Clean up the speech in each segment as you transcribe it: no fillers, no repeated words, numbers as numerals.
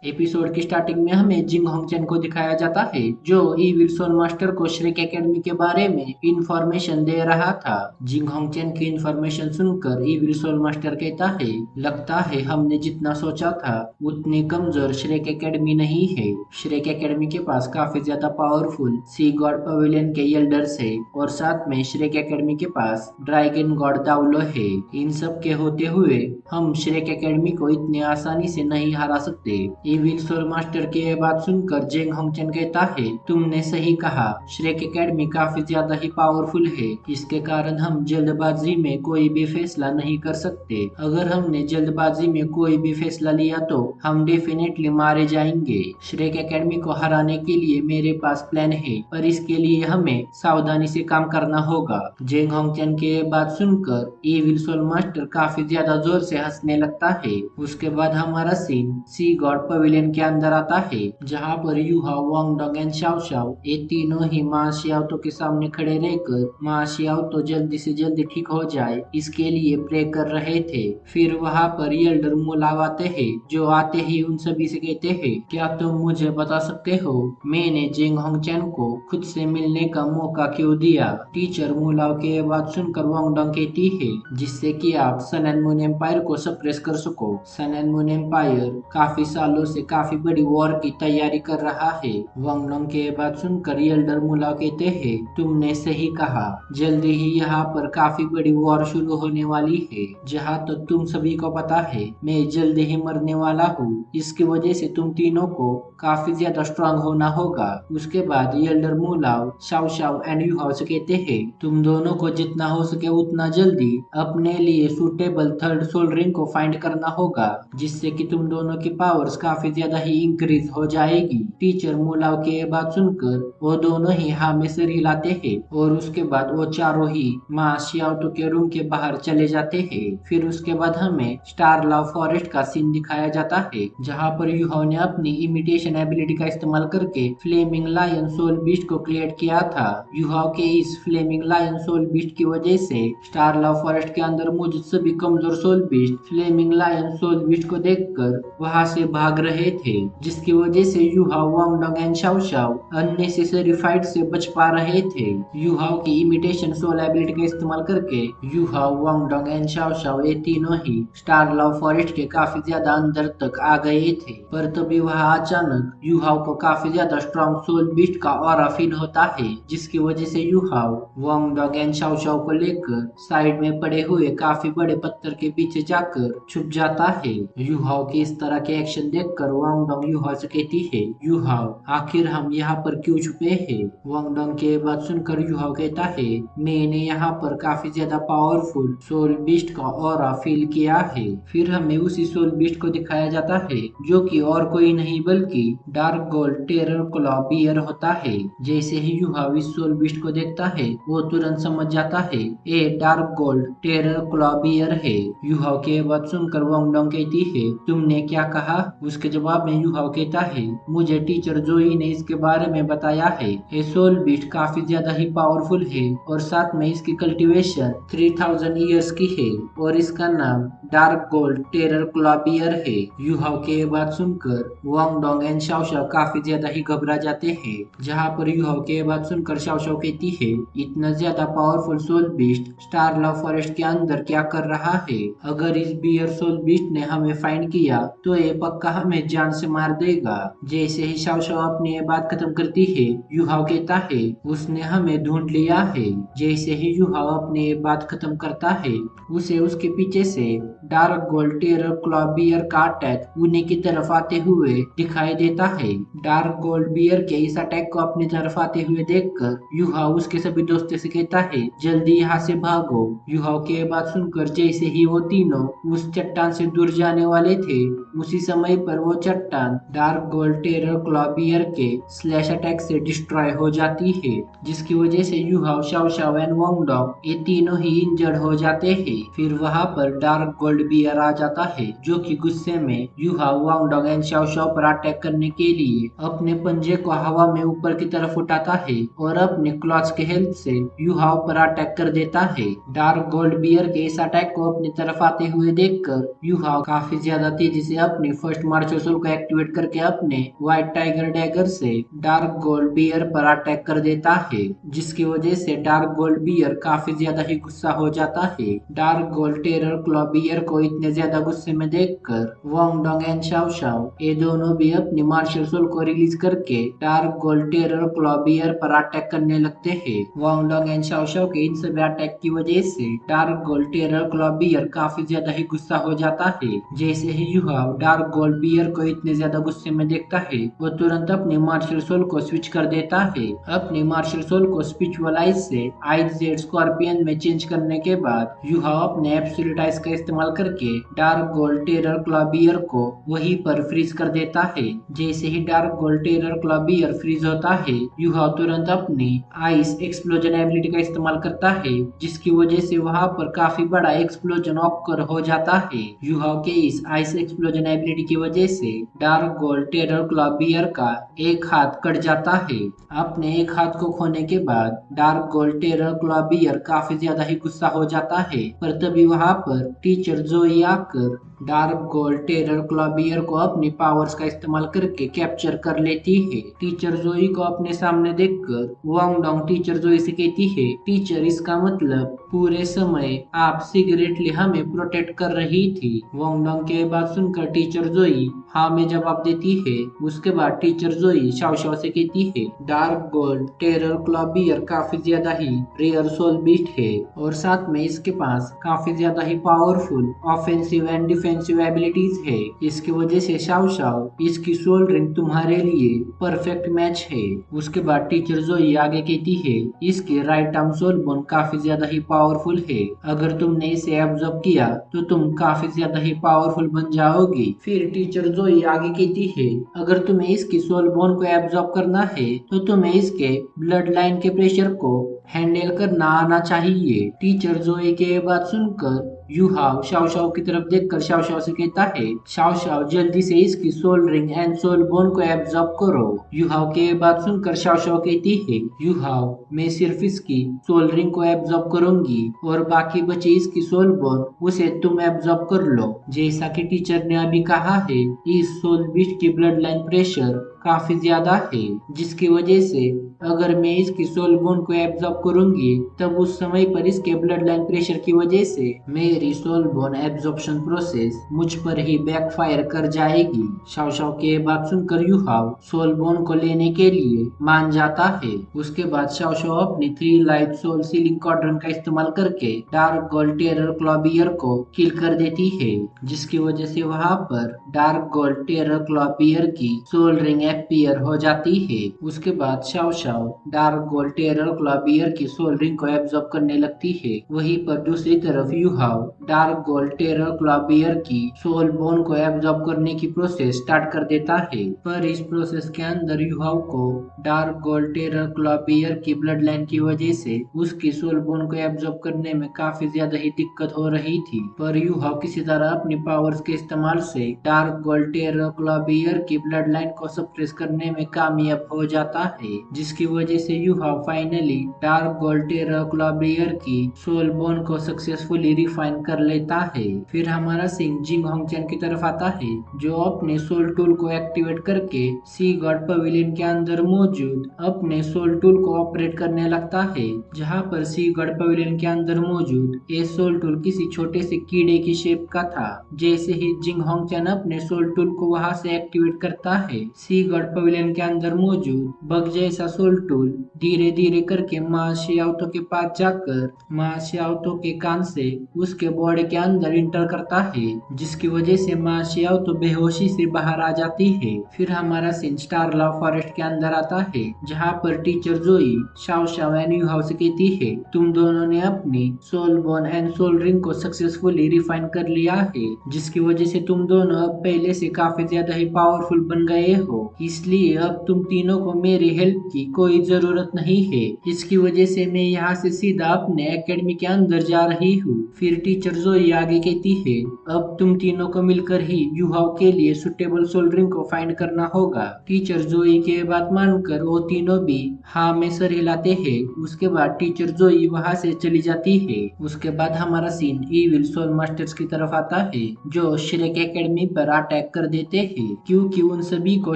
Episode की starting में हमें जिंग होंगचन को दिखाया जाता है जो इविल सोल मास्टर को श्रेक एकेडमी के बारे में इंफॉर्मेशन दे रहा था। जिंग होंगचन की इंफॉर्मेशन सुनकर इविल सोल मास्टर कहता है, लगता है हमने जितना सोचा था उतनी कमजोर श्रेक एकेडमी नहीं है। श्रेक एकेडमी के पास काफी ज्यादा पावरफुल सी गॉड पवेलियन के एल्डर्स है और साथ में श्रेक एकेडमी के पास ड्रैगन गॉड दावलो है। इन सब के होते हुए हम श्रेक एकेडमी को इतनी आसानी से नहीं हरा सकते। इविल सोल मास्टर की यह बात सुनकर जेंग होंगचन कहता है, तुमने सही कहा, श्रेक एकेडमी काफी ज्यादा ही पावरफुल है। इसके कारण हम जल्दबाजी में कोई भी फैसला नहीं कर सकते। अगर हमने जल्दबाजी में कोई भी फैसला लिया तो हम डेफिनेटली मारे जाएंगे। श्रेक एकेडमी को हराने के लिए मेरे पास प्लान है, पर इसके लिए हमें सावधानी से काम करना होगा। जेंग होंगचन की यह बात सुनकर इविल सोल मास्टर काफी ज्यादा जोर से हंसने लगता है। उसके बाद हमारा सीन सी गॉड पवेलियन के अंदर आता है, जहाँ पर Yuhao, Wangdong and Shao Shao ये तीनों ही मा शियाओतो के सामने खड़े रहकर मा शियाओतो जल्दी से जल्दी ठीक हो जाए इसके लिए प्रे कर रहे थे। फिर वहाँ पर एल्डर मुलाव आते हैं, जो आते ही उन सभी से कहते हैं, क्या तुम मुझे बता सकते हो मैंने जेंग होंगचन को खुद से मिलने का मौका क्यों दिया? टीचर मुलाव की ये बात सुनकर वांगडोंग कहती है, जिससे कि आप सन एंड मून एम्पायर को सप्रेस कर सको। सन एंड मून एम्पायर काफी सालों से काफी बड़ी वॉर की तैयारी कर रहा है। वांगडोंग की ये बात सुनकर एल्डर मुलाव कहते हैं, तुमने सही कहा, जल्दी ही यहाँ पर काफी बड़ी वॉर शुरू होने वाली है। जहाँ तक तुम सभी को पता है मैं जल्दी ही मरने वाला हूँ। इसकी वजह से तुम तीनों को काफी ज्यादा स्ट्रांग होना होगा। उसके बाद Elder मुलाव Shao Shao and Yuhao से कहते हैं, तुम दोनों को जितना हो सके उतना जल्दी अपने लिए सूटेबल थर्ड सोल रिंग को फाइंड करना होगा, जिससे कि तुम दोनों की पावर्स काफी ज्यादा ही इंक्रीज हो जाएगी। टीचर मुलाव की ये बात सुनकर वो दोनों ही हाँ में सिर हिलाते हैं और उसके बाद वो चारों ही माँ शियाओतो के रूम के बाहर चले जाते हैं। फिर उसके बाद हमें स्टार लव फॉरेस्ट का सीन दिखाया जाता है, जहाँ पर यूहाओ ने अपनी इमिटेशन एबिलिटी का इस्तेमाल करके फ्लेमिंग लायन सोल बीस्ट को क्रिएट किया था। यूहाओ के इस फ्लेमिंग लायन सोल बीस्ट की वजह से स्टार लव फॉरेस्ट के अंदर मौजूद सभी कमजोर soul beast flaming lion soul beast को देखकर वहां से भाग रहे थे, जिसकी वजह से Yuhao, Wangdong and Shao Xiao unnecessary fight से बच पा रहे थे। यूहाओ की इमिटेशन सोल एबिलिटी का इस्तेमाल करके Yuhao, Wangdong and Shao Shao ये तीनों ही स्टार लव फॉरेस्ट के काफी ज्यादा अंदर तक आ गए थे। पर तभी वहां अचानक यूहाओ को काफी ज्यादा स्ट्रॉन्ग सोल बीस्ट का ऑरा फील होता है, जिसकी वजह से Yuhao, Wangdong and Shao Shao को लेकर साइड में पड़े हुए काफी बड़े पत्थर के पीछे जाकर छुप जाता है। यूहाओ के इस तरह के एक्शन देखकर वांगडोंग यूहाओ से कहती है, यूहाओ आखिर हम यहाँ पर क्यों छुपे हैं? वांगडोंग की बात सुनकर यूहाओ कहता है, मैंने यहाँ पर काफी ज्यादा पावरफुल सोल बीस्ट का ऑरा फील किया है। फिर हमें उसी सोल बीस्ट को दिखाया जाता है, जो कि और कोई नहीं बल्कि dark gold terror claw bear होता है। जैसे ही यूहाओ इस सोल बीस्ट को देखता है वो तुरंत समझ जाता है ये dark gold terror claw bear है। यूहाओ की बात सुनकर वांगडोंग कहती है, तुमने क्या कहा? उसके जवाब में यूहाओ कहता है, मुझे टीचर जोई ने इसके बारे में बताया है। ये सोल बीस्ट काफी ज्यादा ही पावरफुल है और साथ में इसकी कल्टीवेशन 3000 ईयर्स की है और इसका नाम dark gold terror claw bear है। यूहाओ की बात सुनकर वांगडोंग एंड शाओ शाओ काफी ज्यादा ही घबरा जाते हैं। जहाँ पर यूहाओ की बात सुनकर शाओ शाओ कहती है, इतना ज्यादा powerful soul beast star love forest के अंदर क्या कर रहा है? अगर इस बियर सोल बीस्ट ने हमें फाइंड किया तो ये पक्का हमें जान से मार देगा। जैसे ही शाओ शाओ अपनी ये बात खत्म करती है, यूहाओ कहता है, उसने हमें ढूंढ लिया है। जैसे ही यूहाओ अपनी ये बात खत्म करता है, उसे उसके पीछे से dark gold terror claw bear का अटैक उन्हीं की तरफ आते हुए दिखाई देता है। डार्क गोल्ड बियर के इस अटैक को अपनी तरफ आते हुए देखकर यूहाओ उसके सभी दोस्तों से कहता है, जल्दी यहाँ से भागो। यूहाओ की बात सुनकर जैसे ही वो तीनों उस चट्टान से दूर जाने वाले थे, उसी समय पर वो चट्टान dark gold terror claw bear के स्लैश अटैक से डिस्ट्रॉय हो जाती है, जिसकी वजह से Yuhao, Shao Shao and Wangdong ये तीनों ही इंजर्ड हो जाते हैं। फिर वहाँ पर डार्क गोल्ड बियर आ जाता है, जो कि गुस्से में Yuhao, Wangdong and Shao Shao पर अटैक करने के लिए अपने पंजे को हवा में ऊपर की तरफ उठाता है और अपने क्लॉच के हेल्प से यूहाओ पर अटैक कर देता है। डार्क गोल्ड बियर के इस अटैक को अपनी तरफ आते हुए देखकर यूहाओ काफी ज्यादा तेजी से अपनी फर्स्ट मार्च मार्शल सोल को एक्टिवेट करके अपने व्हाइट टाइगर डैगर से डार्क गोल्ड बियर पर अटैक कर देता है, जिसकी वजह से डार्क गोल्ड बियर काफी ज्यादा ही गुस्सा हो जाता है। Dark gold terror claw bear को इतने ज्यादा गुस्से में देखकर Wang Dong and Shao Shao ये दोनों भी अपनी मार्शल सोल को रिलीज करके dark gold terror claw bear पर अटैक करने लगते हैं। Wang Dong and Shao Shao के इन सभी अटैक की वजह से dark gold terror claw bear काफी ज्यादा ही गुस्सा हो जाता है। जैसे ही युहाव डार्क गोल्ड बियर को इतने ज्यादा गुस्से में देखता है, वो तुरंत अपनी मार्शल सोल को स्विच कर देता है। अपनी मार्शल सोल को स्पिरिचुअलाइज से आइज जेड स्कॉर्पियन में चेंज करने के बाद युहाव अपने एब्सोल्यूट आइज का इस्तेमाल करके dark gold terror claw bear को वहीं पर फ्रीज कर देता है। जैसे ही dark gold terror claw bear freeze होता है, युहाव तुरंत अपनी आइस एक्सप्लोजन एबिलिटी का इस्तेमाल करता है, जिसकी वजह से वहां पर काफी बड़ा एक्सप्लोजन ऑकर हो जाता है। युहाव के इस आइस एक्सप्लोजन एबिलिटी की वजह से dark gold terror claw bear का एक हाथ कट जाता है। अपने एक हाथ को खोने के बाद dark gold terror claw bear काफी ज्यादा ही गुस्सा हो जाता है, पर तभी वहां पर टीचर जोई आकर dark gold terror claw bear को अपनी पावर्स का इस्तेमाल करके कैप्चर कर लेती है। टीचर जोई को अपने सामने देखकर वांग डोंग टीचर जोई से कहती है, टीचर इसका मतलब पूरे समय आप सीक्रेटली हमें प्रोटेक्ट कर रही थी। वांग डोंग के बात सुनकर टीचर जोई हाँ में जवाब देती है। उसके बाद टीचर जोई शाओ शाओ से कहती है, dark gold terror claw bear काफी ज्यादा ही रेयर सोल बीस्ट है और साथ में इसके पास काफी ज्यादा ही powerful offensive and defensive abilities है। इसकी वजह से शाओ शाओ इसकी सोल रिंग तुम्हारे लिए परफेक्ट मैच है। उसके बाद टीचर जोई आगे कहती है, इसके राइट आर्म सोल बोन काफी ज्यादा ही पावरफुल है। अगर तुमने इसे एब्जॉर्ब किया तो तुम काफी ज्यादा ही पावरफुल बन जाओगी। फिर टीचर जोई आगे कहती है, अगर तुम्हें इसकी सोल बोन को एब्जॉर्ब करना है तो तुम्हें इसके ब्लड लाइन के प्रेशर को हैंडल करना आना चाहिए। टीचर जोई के बात सुनकर युहाव शाओ शाओ की तरफ देखकर शाओ शाओ से कहता है, शाओ शाओ जल्दी से इसकी soul ring and soul bone को एब्जॉर्ब करो। युहाव के बात सुनकर शाओ शाओ कहती है, युहाव मैं सिर्फ इसकी सोल रिंग को एब्जॉर्ब करूंगी और बाकी बचे इसकी सोल बोन उसे तुम एब्जॉर्ब कर लो। जैसा कि टीचर ने अभी कहा है, इस सोल बीस्ट की ब्लड लाइन प्रेशर काफी ज्यादा है, जिसकी वजह से अगर मैं इसकी सोल बोन को एब्जॉर्ब करूंगी तब उस समय पर इसके ब्लड लाइन प्रेशर की वजह से मेरी सोल बोन एब्जॉर्प्शन प्रोसेस मुझ पर ही बैकफायर कर जाएगी। शाओ शाओ के बात सुनकर युहाव सोल बोन को लेने के लिए मान जाता है। उसके बाद शाओ शाओ अपनी 3 लाइफ सोल सीलिंग क्वाड्रन का इस्तेमाल करके dark gold terror claw bear को किल कर देती है, जिसकी वजह से वहां पर dark gold terror claw bear की सोल रिंग अपीयर हो जाती है। उसके बाद Xiao Xiao dark gold terror claw bear की सोल रिंग को एब्जॉर्ब करने लगती है। वहीं पर दूसरी तरफ Yuhao dark gold terror claw bear की सोल बोन को एब्जॉर्ब करने की प्रोसेस स्टार्ट कर देता है, पर इस प्रोसेस के अंदर युहाव को dark gold terror claw bear की ब्लड लाइन की वजह से उसकी सोल बोन को एब्जॉर्ब करने में काफी ज्यादा ही दिक्कत हो रही थी, पर युहाव किसी तरह अपनी पावर्स के इस्तेमाल से dark gold terror claw bear की ब्लड लाइन को सप्रेस करने में कामयाब हो जाता है, जिसकी वजह से Yuhao finally dark gold terror claw bear की सोल बोन को सक्सेसफुली रिफाइन कर लेता है। फिर हमारा सिंह जिंग होंगचैन की तरफ आता है, जो अपने सोल टूल को एक्टिवेट करके सी गॉड पवेलियन के अंदर मौजूद अपने सोल टूल को ऑपरेट करने लगता है, जहां पर सी गॉड पवेलियन के अंदर मौजूद ये सोल टूल किसी छोटे से कीड़े की शेप का था। जैसे ही जिंग होंगचैन अपने सोल टूल को वहां से एक्टिवेट करता है, सी गॉड पवेलियन के अंदर मौजूद बग जैसा सोल टूल धीरे धीरे करके मा शियाओतो के पास जाकर मा शियाओतो के कान से उसके बॉडी के अंदर इंटर करता है, जिसकी वजह से मा शियाओतो बेहोशी से बाहर आ जाती है। फिर हमारा सीन स्टारला फॉरेस्ट के अंदर आता है, जहाँ पर टीचर जोई शाओ शाओ एंड युहाव से कहती है, तुम दोनों ने अपनी soul bone and soul ring को सक्सेसफुली रिफाइन कर लिया है, जिसकी वजह से तुम दोनों अब पहले से काफी ज्यादा ही पावरफुल बन गए हो। इसलिए अब तुम तीनों को मेरी हेल्प की कोई जरूरत नहीं है। इसकी वजह से मैं यहाँ से सीधा अपने एकेडमी के अंदर जा रही हूँ। फिर टीचर जोई आगे कहती है, अब तुम तीनों को मिलकर ही युहाओ के लिए सुटेबल सोल्डरिंग को फाइंड करना होगा। टीचर जोई की बात मानकर वो तीनों भी हाँ में सर हिलाते हैं। उसके बाद टीचर जोई वहाँ से चली जाती है। उसके बाद हमारा सीन इविल सोल मास्टर्स की तरफ आता है, जो श्रेक एकेडमी पर अटैक कर देते हैं, क्योंकि उन सभी को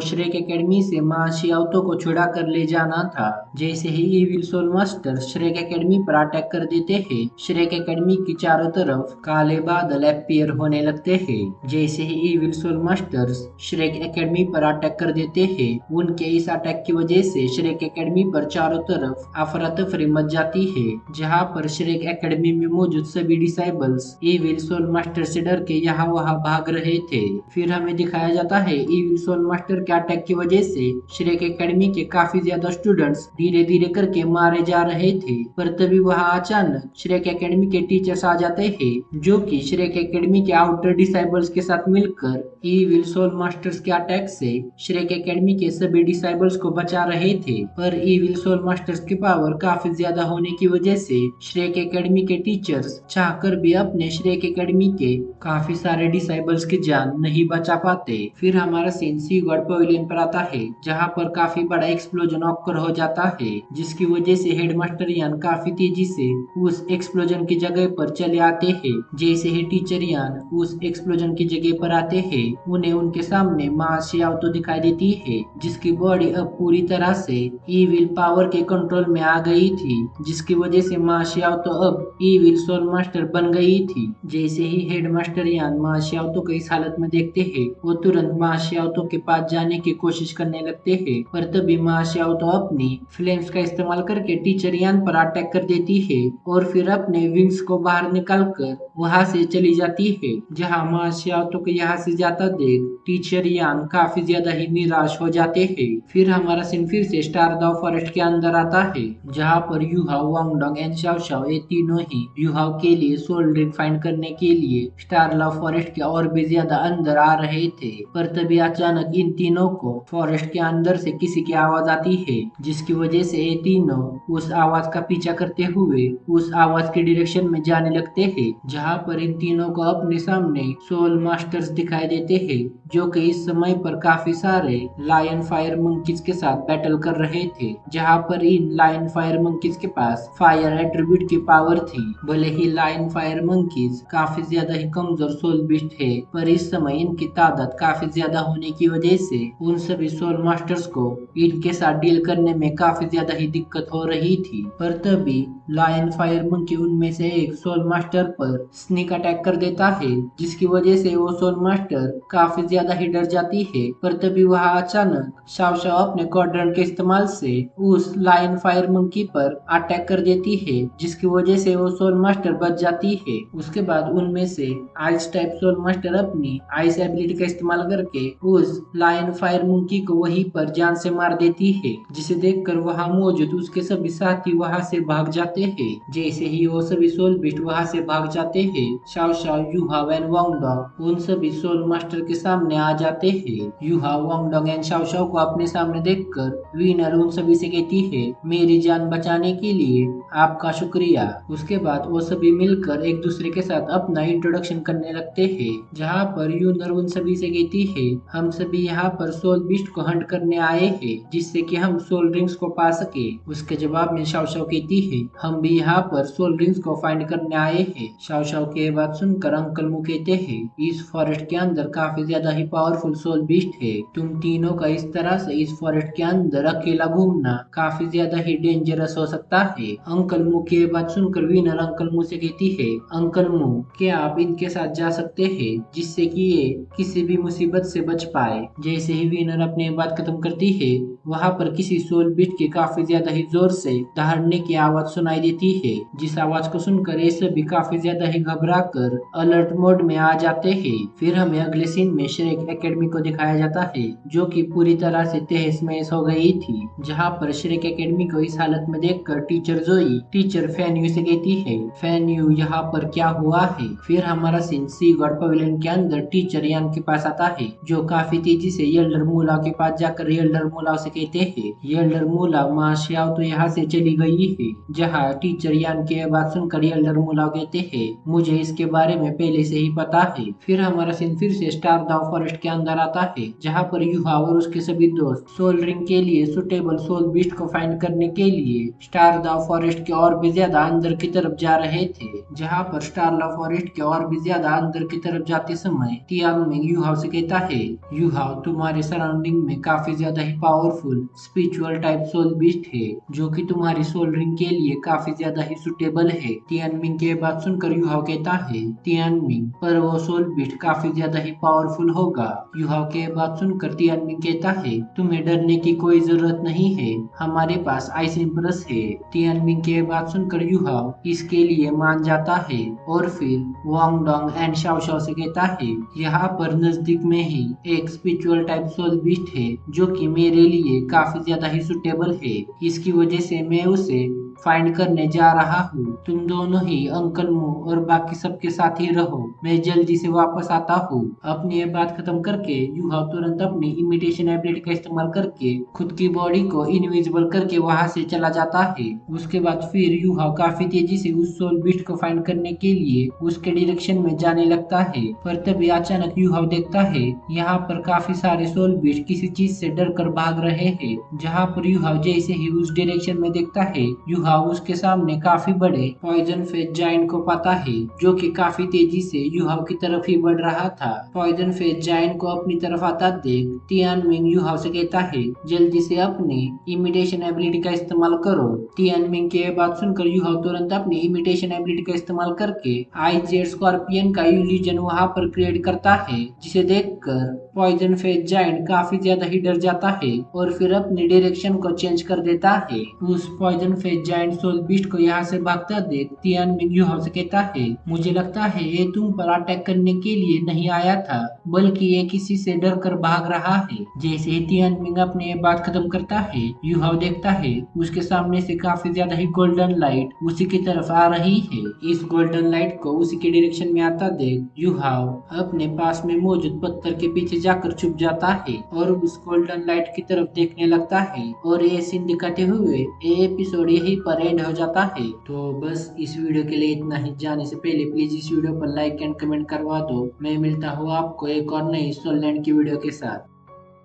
श्रेक एकेडमी से माँ शियाओतो को छुड़ा कर ले जाना था। जैसे ही evil soul master Shrek academy पर अटैक कर देते हैं, श्रेक एकेडमी की चारों तरफ काले बादल अपीयर होने लगते हैं। जैसे ही evil soul masters Shrek academy पर अटैक कर देते हैं, उनके इस अटैक की वजह से श्रेक एकेडमी पर चारों तरफ अफरा तफरी मच जाती है, जहाँ पर श्रेक एकेडमी में मौजूद सभी डिसाइबल्स इविल सोल मास्टर से डर के यहाँ वहाँ भाग रहे थे। फिर हमें दिखाया जाता है इविल सोल मास्टर के अटैक की वजह से श्रेक एकेडमी के काफी ज्यादा स्टूडेंट्स धीरे धीरे करके मारे जा रहे थे, पर तभी वहाँ अचानक श्रेक एकेडमी के टीचर्स आ जाते हैं, जो कि श्रेक एकेडमी के आउटर डिसाइबल्स के साथ मिलकर इविल सोल मास्टर्स के अटैक से श्रेक एकेडमी के सभी डिसाइबल्स को बचा रहे थे। पर इविल सोल मास्टर्स की पावर काफी ज्यादा होने की वजह से श्रेक एकेडमी के टीचर्स चाहकर भी अपने श्रेक एकेडमी के काफी सारे डिसाइबल्स की जान नहीं बचा पाते। फिर हमारा सीन सी गॉड पवेलियन पर आता है, जहाँ पर काफी बड़ा एक्सप्लोजन ऑकर हो जाता है, जिसकी वजह से हेडमास्टर यान काफी तेजी से उस एक्सप्लोजन की जगह पर चले आते हैं। जैसे ही टीचर यान उस एक्सप्लोजन की जगह पर आते हैं, उन्हें उनके सामने माँ शियाओतो दिखाई देती है, जिसकी बॉडी अब पूरी तरह से इविल पावर के कंट्रोल में आ गई थी, जिसकी वजह से माँ शियाओतो अब इविल सोल मास्टर बन गई थी। जैसे ही हेडमास्टर यान माँ शियाओतो को इस हालत में देखते हैं, वो तुरंत माँ शियाओतो के पास जाने की कोशिश करने लगते हैं, पर तभी माँ शियाओतो अपनी फ्लेम्स का इस्तेमाल करके टीचर यान पर अटैक कर देती है और फिर अपने विंग्स को बाहर निकालकर वहां से चली जाती है। जहां माँ शियाओतो को यहाँ से जाता देख टीचर यान काफी ज्यादा ही निराश हो जाते हैं। फिर हमारा सीन फिर से स्टार दाव फॉरेस्ट के अंदर आता है, जहाँ पर युहाओ, वांगडोंग एंड शाओ शाओ ये तीनों ही युहाओ के लिए सोल ड्रिंक फाइंड करने के लिए स्टार लव फॉरेस्ट के और भी ज्यादा अंदर आ रहे थे। पर तभी अचानक इन तीनों को फॉरेस्ट के अंदर से किसी की आवाज आती है, जिसकी वजह से ये तीनों उस आवाज का पीछा करते हुए उस आवाज के डायरेक्शन में जाने लगते हैं, जहाँ पर इन तीनों को अपने सामने सोल मास्टर्स दिखाई देते हैं, जो कि इस समय पर काफी सारे लायन फायर मंकीज के साथ बैटल कर रहे थे। जहाँ पर इन लायन फायर मंकीज के पास फायर एट्रीब्यूट की पावर थी। भले ही लायन फायर मंकीज काफी ज्यादा ही कमजोर सोल बीस्ट है, पर इस समय इनकी तादाद काफी ज्यादा होने की वजह से उन सभी सोल मास्टर्स को इनके साथ डील करने में काफी ज्यादा ही दिक्कत हो रही थी। पर तभी लायन फायर मंकी उनमें से एक सोल मास्टर पर स्नीक अटैक कर देता है, जिसकी वजह से वो सोल मास्टर काफी ज्यादा ही डर जाती है। पर तभी वहाँ अचानक शाओ शाओ अपने क्वाड्रेंट के इस्तेमाल से उस लायन फायर मंकी पर अटैक कर देती है, जिसकी वजह से वो सोल मास्टर बच जाती है। उसके बाद उनमें से आइस टाइप सोल मास्टर अपनी आइस एबिलिटी का इस्तेमाल करके उस लायन फायर मंकी को वहीं पर जान से मार देती है, जिसे देखकर वहाँ मौजूद उसके सभी साथी वहाँ से भाग जाते हैं। जैसे ही वो सभी सोल बीस्ट वहाँ से भाग जाते हैं, शाओ शाओ, युहाओ एंड वांगडोंग उन सभी सोल मास्टर के सामने आ जाते हैं। युहाओ, वांगडोंग एंड शाओ शाओ को अपने सामने देखकर विनर उन सभी से कहती है, मेरी जान बचाने के लिए आपका शुक्रिया। उसके बाद वो सभी मिलकर एक दूसरे के साथ अपना इंट्रोडक्शन करने लगते हैं, जहाँ पर यूनर उन सभी से कहती है, हम सभी यहाँ पर सोल बीस्ट को हंट करने आए हैं, जिससे कि हम सोल रिंग्स को पा सके। उसके जवाब में शाओ शाओ कहती है, हम भी यहाँ पर सोल रिंग्स को फाइंड करने आए हैं। शाओ शाओ की बात सुनकर अंकल मु कहते हैं, इस फॉरेस्ट के अंदर काफी ज्यादा ही पावरफुल सोल बीस्ट है। तुम तीनों का इस तरह से इस फॉरेस्ट के अंदर अकेला घूमना काफी ज्यादा ही डेंजरस हो सकता है। अंकल मु की बात सुनकर विनर अंकल मु से कहती है, अंकल मु, क्या आप इनके साथ जा सकते हैं, जिससे कि ये किसी भी मुसीबत से बच पाए। जैसे ही विनर अपनी बात खत्म करती है, वहाँ पर किसी सोल बीस्ट के काफी ज्यादा ही जोर से दहाड़ने की आवाज सुनाई देती है, जिस आवाज को सुनकर ये सभी काफी ज्यादा ही घबरा कर अलर्ट मोड में आ जाते हैं। फिर हमें अगले अगले सीन में श्रेक एकेडमी को दिखाया जाता है जो कि पूरी तरह से तहस महस हो गई थी, जहाँ पर श्रेक एकेडमी को इस हालत में देखकर टीचर जोई टीचर फैन यू से कहती है, फैन यू यहाँ पर क्या हुआ है। फिर हमारा सीन सी गॉड पवेलियन के अंदर टीचर यान के पास आता है जो काफी तेजी से येल्डर मूला के पास जाकर येल्डर मूला से कहते हैं, येल्डर मूला माँ श्याओ तो यहाँ से चली गई है। जहाँ टीचर यान की बात सुनकर येल्डर मूला कहते हैं, मुझे इसके बारे में पहले से ही पता है। फिर हमारा सीन फिर से स्टार दाव फॉरेस्ट के अंदर आता है जहाँ पर युहा और उसके सभी दोस्त सोल रिंग के लिए सुटेबल सोल बीस्ट को फाइंड करने के लिए स्टार दाव फॉरेस्ट के और भी ज्यादा अंदर की तरफ जा रहे थे। जहाँ पर स्टार दाव फॉरेस्ट के और भी ज्यादा अंदर की तरफ जाते समय टियान मिंग युहाव से कहता है, युहाव तुम्हारे सराउंडिंग में काफी ज्यादा ही powerful spiritual type soul beast है जो कि तुम्हारी सोल रिंग के लिए काफी ज्यादा ही सुटेबल है। टियान मिंग की बात सुनकर युहाव कहता है, टियान मिंग पर वो सोल बीस्ट काफी ज्यादा ही पावरफुल होगा। युहाव के बात सुनकर टियान मिंग कहता है, तुम्हें डरने की कोई जरूरत नहीं है, हमारे पास आइस इम्प्रेस है। टियान मिंग की बात सुनकर युहाव इसके लिए मान जाता है और फिर वांग डोंग एंड शाओ शाओ से कहता है, यहाँ पर नजदीक में ही एक स्पिरिचुअल टाइप सोल बीस्ट है जो कि मेरे लिए काफी ज्यादा ही सुटेबल है, इसकी वजह से मैं उसे फाइंड करने जा रहा हूँ। तुम दोनों ही अंकल मू और बाकी सबके साथ ही रहो, मैं जल्दी से वापस आता हूँ। अपनी ये बात खत्म करके युहाव तुरंत अपनी इमिटेशन एबिलिटी का इस्तेमाल करके खुद की बॉडी को इनविजिबल करके वहां से चला जाता है। उसके बाद फिर युहाव काफी तेजी से उस सोल बीस्ट को फाइंड करने के लिए उसके डायरेक्शन में जाने लगता है, पर तभी अचानक युहाव देखता है यहाँ पर काफी सारे सोल बीस्ट किसी चीज से डर कर भाग रहे हैं। जहाँ पर युहाव जैसे ही उस डायरेक्शन में देखता है युहाव उसके सामने काफी बड़े पॉइजन फेस जायंट को पाता है जो कि काफी तेजी से युहाव की तरफ ही बढ़ रहा था। पॉइजन फेस जायंट को अपनी तरफ आता देख टियान मिंग युहाव से कहता है, जल्दी से अपनी इमिटेशन एबिलिटी का इस्तेमाल करो। टियान मिंग की बात सुनकर युहाव तुरंत अपनी इमिटेशन एबिलिटी का इस्तेमाल करके आइस जेट स्कॉर्पियन का इल्यूजन वहां पर क्रिएट करता है, जिसे देखकर पॉइजन फेस जायंट काफी ज्यादा ही डर जाता है और फिर अपनी डायरेक्शन को चेंज कर देता है। उस poison face giant soul beast को यहाँ से भागता देख टियान मिंग युहाव से कहता है, मुझे लगता है ये तुम पर अटैक करने के लिए नहीं आया था, बल्कि ये किसी से डर कर भाग रहा है। जैसे ही टियान मिंग अपनी ये बात खत्म करता है युहाव देखता है उसके सामने से काफी ज्यादा ही गोल्डन लाइट उसी की तरफ आ रही है। इस गोल्डन लाइट को उसी के डायरेक्शन में आता देख युहाव अपने पास में मौजूद पत्थर के पीछे जाकर छुप जाता है और उस गोल्डन लाइट की तरफ देखने लगता है और ये सीन दिखाते हुए ये एपिसोड यहीं पर एंड हो जाता है। तो बस इस वीडियो के लिए इतना ही। जाने से पहले प्लीज इस वीडियो पर लाइक एंड कमेंट करवा दो। मैं मिलता हूँ आपको एक और नई सोललैंड की वीडियो के साथ।